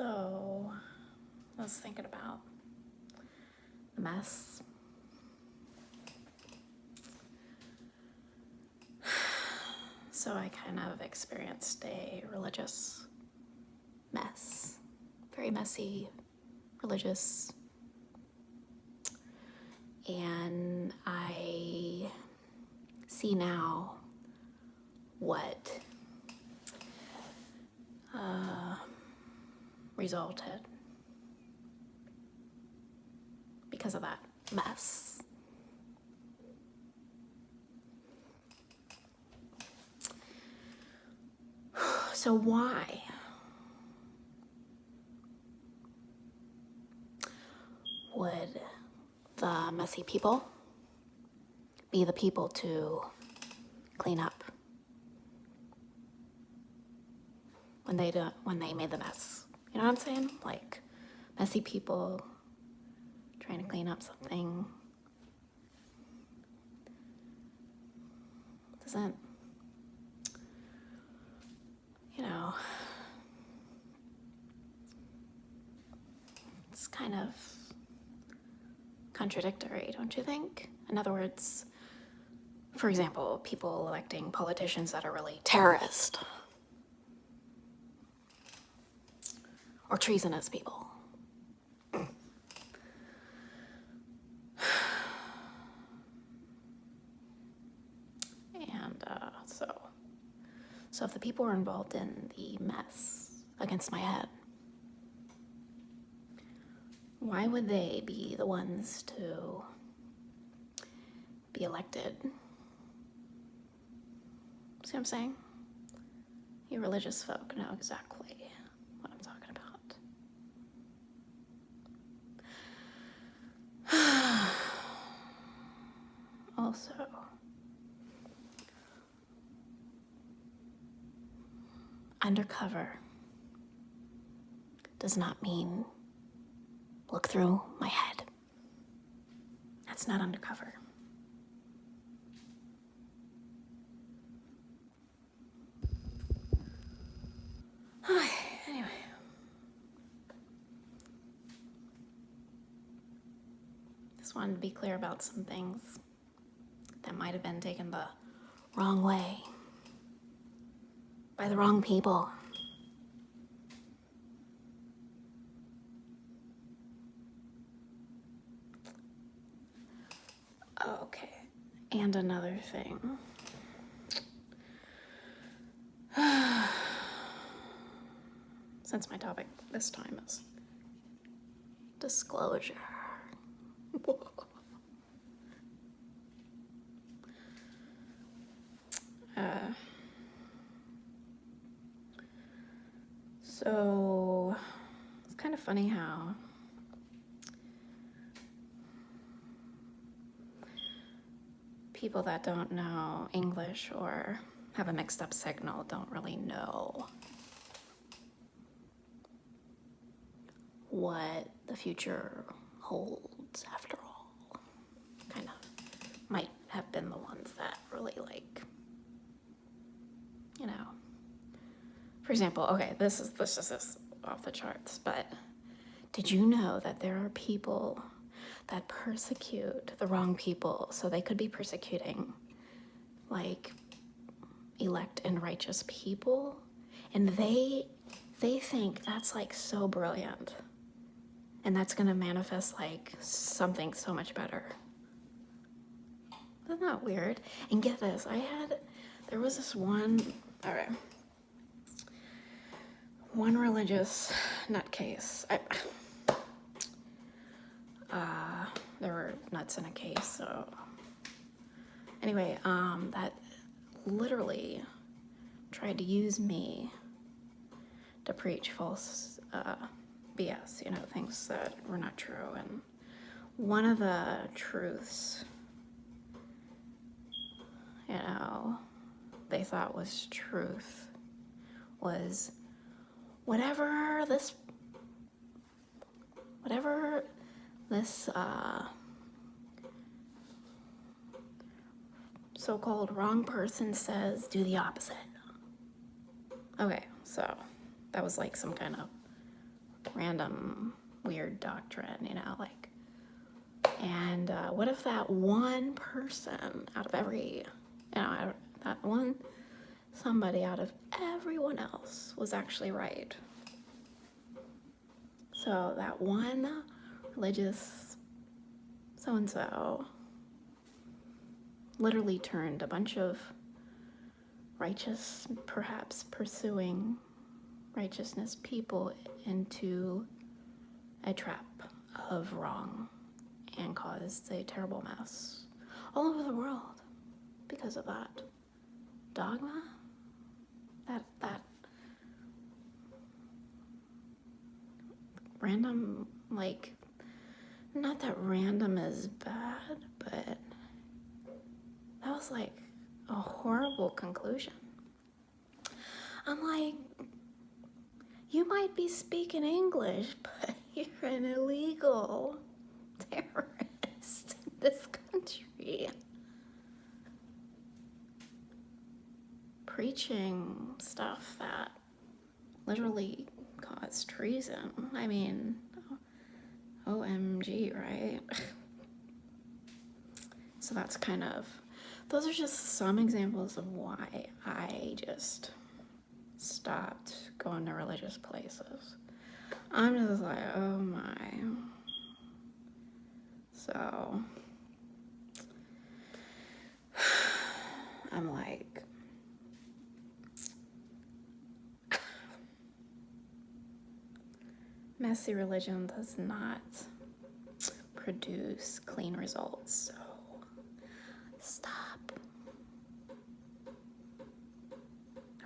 So, I was thinking about the mess. So I kind of experienced a religious mess. Very messy, religious. And I see now what resulted because of that mess. So why? Would the messy people be the people to clean up when they made the mess? You know what I'm saying? Like messy people trying to clean up something doesn't, it's kind of contradictory, don't you think? In other words, for example, people electing politicians that are really terrorist or treasonous people. And so if the people were involved in the mess against my head, why would they be the ones to be elected? See what I'm saying? You religious folk know exactly what I'm talking about. Also, undercover does not mean look through my head. That's not undercover. Anyway. Just wanted to be clear about some things that might have been taken the wrong way by the wrong people. Okay, and another thing. Since my topic this time is disclosure. So it's kind of funny how people that don't know English or have a mixed up signal don't really know what the future holds after all. Kind of might have been the ones that really for example, okay, this is off the charts, but did you know that there are people that persecute the wrong people, so they could be persecuting elect and righteous people, and they think that's so brilliant, and that's gonna manifest something so much better. Isn't that weird? And get this, there was this one religious nutcase. There were nuts in a case, so anyway, that literally tried to use me to preach false BS, things that were not true. And one of the truths, they thought was truth was whatever this so-called wrong person says, do the opposite. Okay, so that was some kind of random weird doctrine, you know, like, and what if that one person out of every, you know, that one somebody out of everyone else was actually right? So that one religious so-and-so literally turned a bunch of righteous, perhaps pursuing righteousness people into a trap of wrong and caused a terrible mess all over the world because of that dogma, that random, like, not that random is bad, but that was like a horrible conclusion. I'm like, you might be speaking English, but you're an illegal terrorist in this country. Preaching stuff that literally cause treason. I mean, OMG, right? So that's kind of, those are just some examples of why I just stopped going to religious places. I'm just like, oh my. So I'm like, messy religion does not produce clean results, so stop.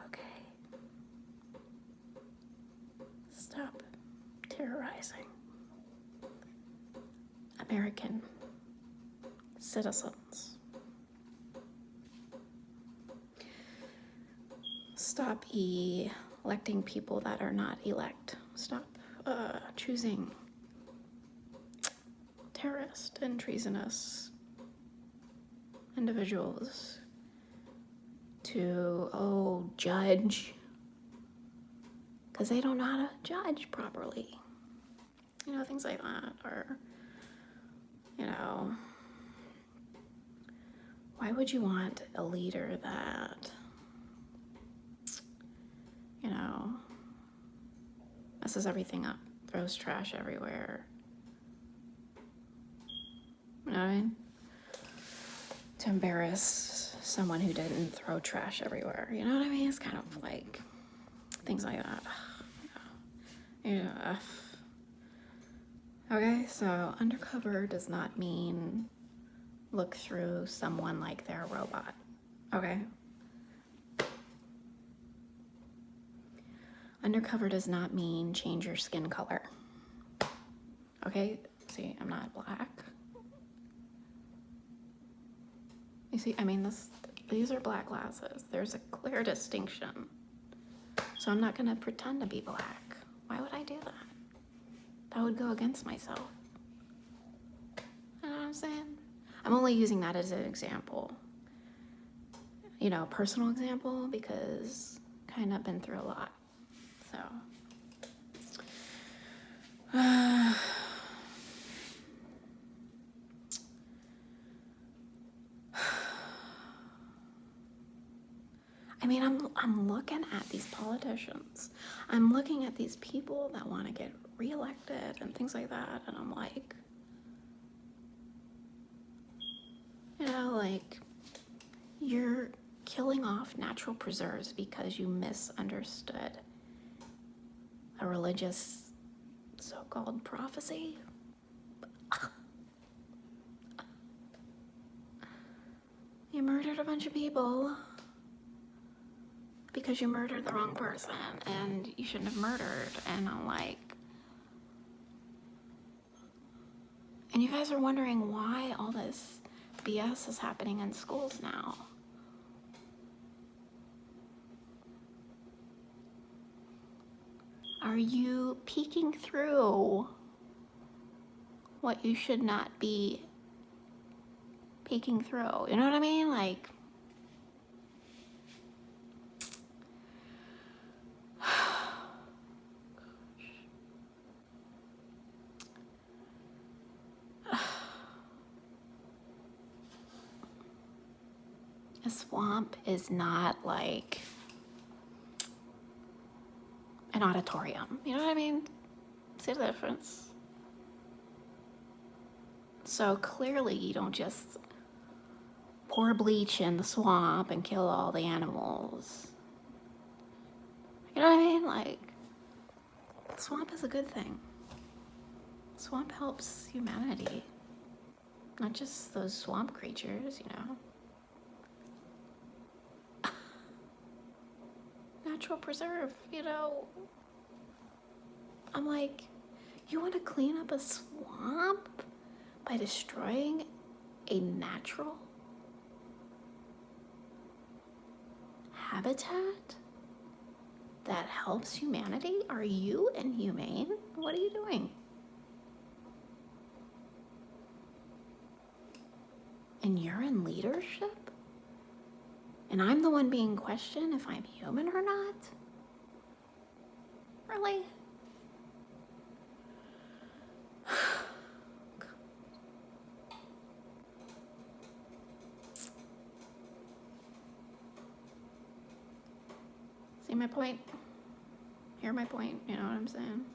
Okay. Stop terrorizing American citizens. Stop electing people that are not elect. Stop choosing terrorist and treasonous individuals to, judge, because they don't know how to judge properly. You know, things like that. Or, you know, why would you want a leader that, you know, messes everything up, throws trash everywhere? You know what I mean? To embarrass someone who didn't throw trash everywhere. You know what I mean? It's kind of like things like that. Yeah. Okay, so undercover does not mean look through someone like they're a robot. Okay? Undercover does not mean change your skin color. Okay? See, I'm not black. You see, I mean, these are black glasses. There's a clear distinction. So I'm not gonna pretend to be black. Why would I do that? That would go against myself. You know what I'm saying? I'm only using that as an example. You know, personal example, because kind of been through a lot. So. I mean, I'm looking at these politicians. I'm looking at these people that want to get reelected and things like that, and I'm like, you know, like, you're killing off natural preserves because you misunderstood a religious so-called prophecy. You murdered a bunch of people because you murdered the wrong person and you shouldn't have murdered. And I'm like, and you guys are wondering why all this BS is happening in schools now. Are you peeking through what you should not be peeking through? You know what I mean? Like, A swamp is not like an auditorium. You know what I mean? See the difference? So clearly you don't just pour bleach in the swamp and kill all the animals. You know what I mean? Like, the swamp is a good thing. The swamp helps humanity. Not just those swamp creatures, you know. Natural preserve, you know. I'm like, you want to clean up a swamp by destroying a natural habitat that helps humanity? Are you inhumane? What are you doing? And you're in leadership? And I'm the one being questioned if I'm human or not? Really? See my point? Hear my point? You know what I'm saying?